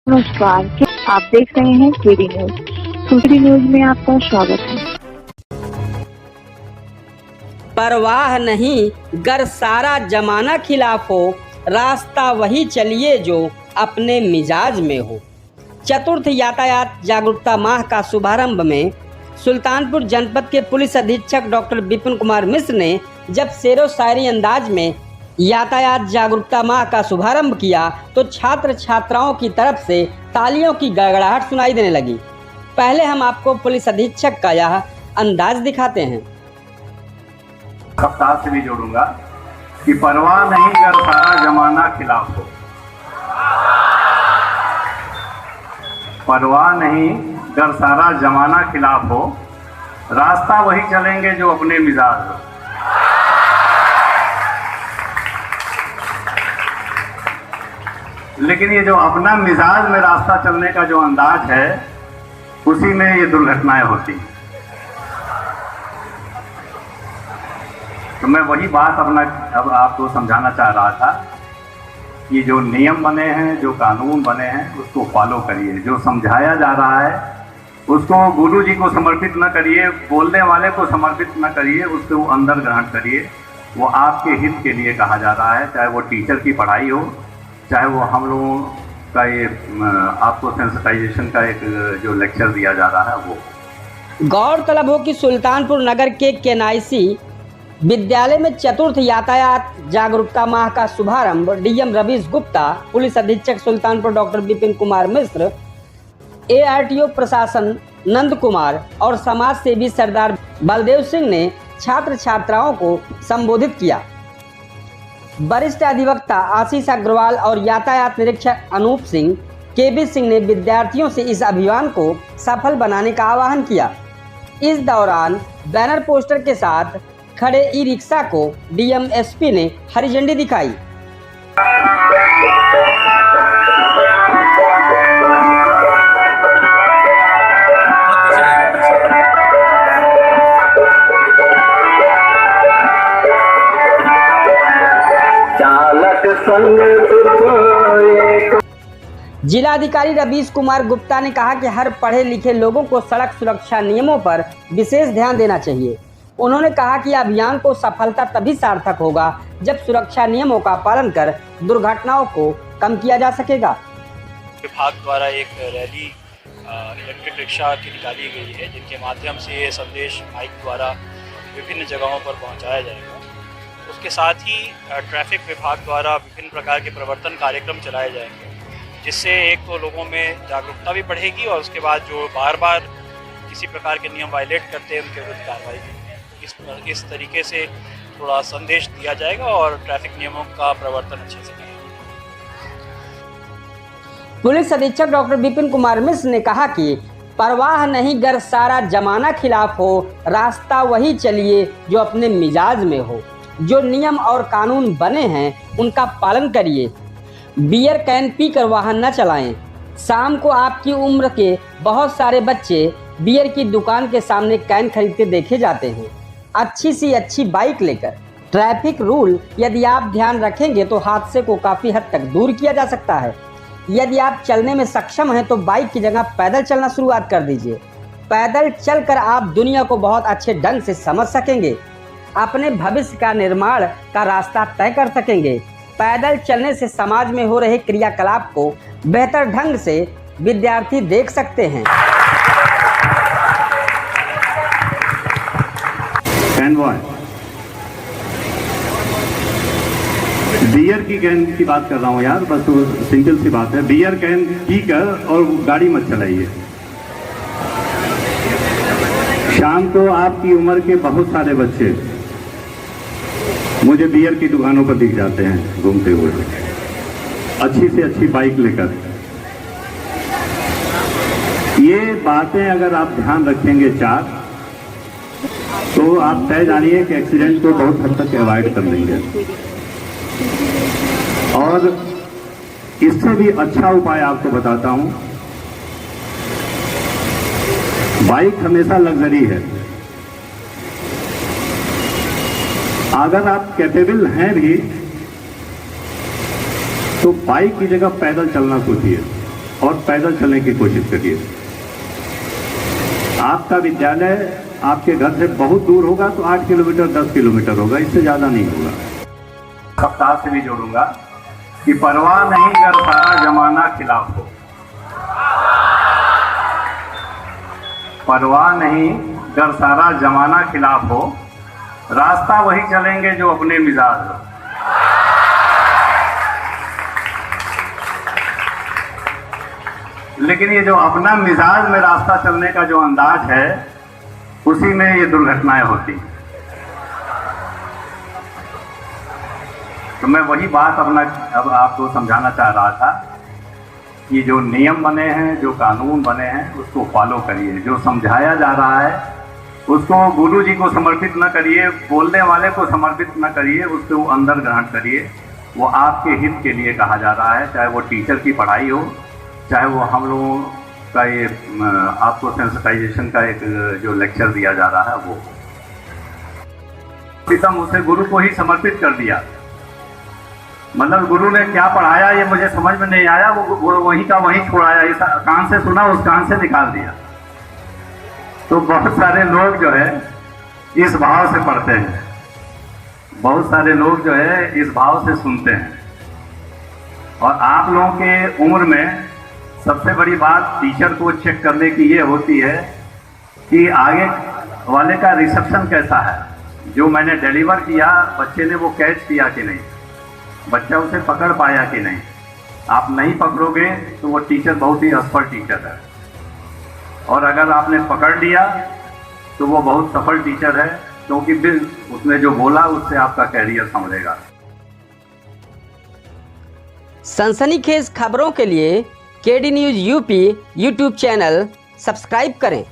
नमस्कार, आप देख रहे हैं केडी न्यूज। केडी न्यूज में आपका स्वागत है। परवाह नहीं गर सारा जमाना खिलाफ हो, रास्ता वही चलिए जो अपने मिजाज में हो। चतुर्थ यातायात जागरूकता माह का शुभारंभ में सुल्तानपुर जनपद के पुलिस अधीक्षक डॉक्टर विपिन कुमार मिश्र ने जब शेरो शायरी अंदाज में यातायात जागरूकता माह का शुभारंभ किया तो छात्र छात्राओं की तरफ से तालियों की गड़गड़ाहट सुनाई देने लगी। पहले हम आपको पुलिस अधीक्षक का यह अंदाज दिखाते हैं। सप्ताह से भी जोड़ूंगा कि परवाह नहीं कर सारा जमाना खिलाफ हो, परवाह नहीं कर सारा जमाना खिलाफ हो, रास्ता वही चलेंगे जो अपने मिजाज हो। लेकिन ये जो अपना मिजाज में रास्ता चलने का जो अंदाज है, उसी में ये दुर्घटनाएं होती हैं। तो मैं वही बात अब आपको समझाना चाह रहा था कि जो नियम बने हैं, जो कानून बने हैं, उसको फॉलो करिए। जो समझाया जा रहा है उसको गुरु जी को समर्पित न करिए, बोलने वाले को समर्पित न करिए, उसको अंदर ग्रहण करिए। वो आपके हित के लिए कहा जा रहा है, चाहे वो टीचर की पढ़ाई हो, चाहे वो हम लोगों का ये आपको सेंसिटाइजेशन का एक जो लेक्चर दिया जा रहा है वो। गौरतलब हो कि सुल्तानपुर नगर के केनाईसी विद्यालय में चतुर्थ यातायात जागरूकता माह का शुभारंभ डीएम रवीश गुप्ता, पुलिस अधीक्षक सुल्तानपुर डॉक्टर विपिन कुमार मिश्र, एआरटीओ प्रशासन नंद कुमार और समाज सेवी सरदार बलदेव सिंह ने छात्र छात्राओं को संबोधित किया। वरिष्ठ अधिवक्ता आशीष अग्रवाल और यातायात निरीक्षक अनूप सिंह, केबी सिंह ने विद्यार्थियों से इस अभियान को सफल बनाने का आह्वान किया। इस दौरान बैनर पोस्टर के साथ खड़े ई रिक्शा को डीएम एसपी ने हरी झंडी दिखाई। जिलाधिकारी रवीश कुमार गुप्ता ने कहा कि हर पढ़े लिखे लोगों को सड़क सुरक्षा नियमों पर विशेष ध्यान देना चाहिए। उन्होंने कहा कि अभियान को सफलता तभी सार्थक होगा जब सुरक्षा नियमों का पालन कर दुर्घटनाओं को कम किया जा सकेगा। विभाग द्वारा एक रैली इलेक्ट्रिक रिक्शा की निकाली गई है, जिनके माध्यम से ये संदेश माइक द्वारा विभिन्न जगहों पर पहुंचाया जाएगा। उसके साथ ही ट्रैफिक विभाग द्वारा विभिन्न प्रकार के प्रवर्तन कार्यक्रम चलाए जाएंगे, जिससे एक तो लोगों में जागरूकता भी बढ़ेगी और उसके बाद जो बार बार किसी प्रकार के नियम वायलेट करते हैं उनके विरुद्ध कार्रवाई की। इस तरीके से थोड़ा संदेश दिया जाएगा और ट्रैफिक नियमों का प्रवर्तन अच्छे से करेंगे। पुलिस अधीक्षक डॉक्टर विपिन कुमार मिश्र ने कहा कि परवाह नहीं गर सारा जमाना खिलाफ हो, रास्ता वही चलिए जो अपने मिजाज में हो। जो नियम और कानून बने हैं उनका पालन करिए। बियर कैन पी कर वाहन न चलाएं। शाम को आपकी उम्र के बहुत सारे बच्चे बियर की दुकान के सामने कैन खरीदते देखे जाते हैं, अच्छी सी अच्छी बाइक लेकर। ट्रैफिक रूल यदि आप ध्यान रखेंगे तो हादसे को काफ़ी हद तक दूर किया जा सकता है। यदि आप चलने में सक्षम हैं तो बाइक की जगह पैदल चलना शुरुआत कर दीजिए। पैदल चलकर आप दुनिया को बहुत अच्छे ढंग से समझ सकेंगे, अपने भविष्य का निर्माण का रास्ता तय कर सकेंगे। पैदल चलने से समाज में हो रहे क्रियाकलाप को बेहतर ढंग से विद्यार्थी देख सकते हैं। बियर की कैन की बात कर रहा हूँ यार, बस सिंपल सी बात है। बियर कैन पी कर और गाड़ी मत चलाइए। शाम को आपकी उम्र के बहुत सारे बच्चे मुझे बियर की दुकानों पर दिख जाते हैं घूमते हुए, अच्छी से अच्छी बाइक लेकर। ये बातें अगर आप ध्यान रखेंगे तो आप तय जानिए कि एक्सीडेंट को बहुत हद तक अवॉइड कर लेंगे। और इससे भी अच्छा उपाय आपको बताता हूं, बाइक हमेशा लग्जरी है। अगर आप कैपेबल हैं भी तो बाइक की जगह पैदल चलना सोचिए। और पैदल चलने की कोशिश करिए। आपका विद्यालय आपके घर से बहुत दूर होगा तो 8 किलोमीटर 10 किलोमीटर होगा, इससे ज़्यादा नहीं होगा। सप्ताह से भी जोड़ूंगा कि परवाह नहीं अगर सारा जमाना खिलाफ हो, परवाह नहीं अगर सारा जमाना खिलाफ हो, रास्ता वही चलेंगे जो अपने मिजाज हो। लेकिन ये जो अपना मिजाज में रास्ता चलने का जो अंदाज है, उसी में ये दुर्घटनाएं होती। तो मैं वही बात अब आपको समझाना चाह रहा था कि जो नियम बने हैं, जो कानून बने हैं, उसको फॉलो करिए। जो समझाया जा रहा है उसको गुरु जी को समर्पित न करिए, बोलने वाले को समर्पित न करिए, उसको अंदर ग्रहण करिए। वो आपके हित के लिए कहा जा रहा है, चाहे वो टीचर की पढ़ाई हो, चाहे वो हम लोगों का ये आपको सेंसिटाइजेशन का एक जो लेक्चर दिया जा रहा है वो। प्रीतम उसे गुरु को ही समर्पित कर दिया। मतलब गुरु ने क्या पढ़ाया ये मुझे समझ में नहीं आया, वो वहीं का वहीं छोड़ाया। इस कान से सुना उस कान से निकाल दिया। तो बहुत सारे लोग जो है इस भाव से पढ़ते हैं, बहुत सारे लोग जो है इस भाव से सुनते हैं। और आप लोगों के उम्र में सबसे बड़ी बात टीचर को चेक करने की ये होती है कि आगे वाले का रिसेप्शन कैसा है। जो मैंने डिलीवर किया बच्चे ने वो कैच किया कि नहीं, बच्चा उसे पकड़ पाया कि नहीं। आप नहीं पकड़ोगे तो वो टीचर बहुत ही असफल टीचर है, और अगर आपने पकड़ लिया तो वो बहुत सफल टीचर है, क्योंकि फिर उसने जो बोला उससे आपका कैरियर संभलेगा। सनसनीखेज खबरों के लिए KD news UP YouTube channel subscribe करें।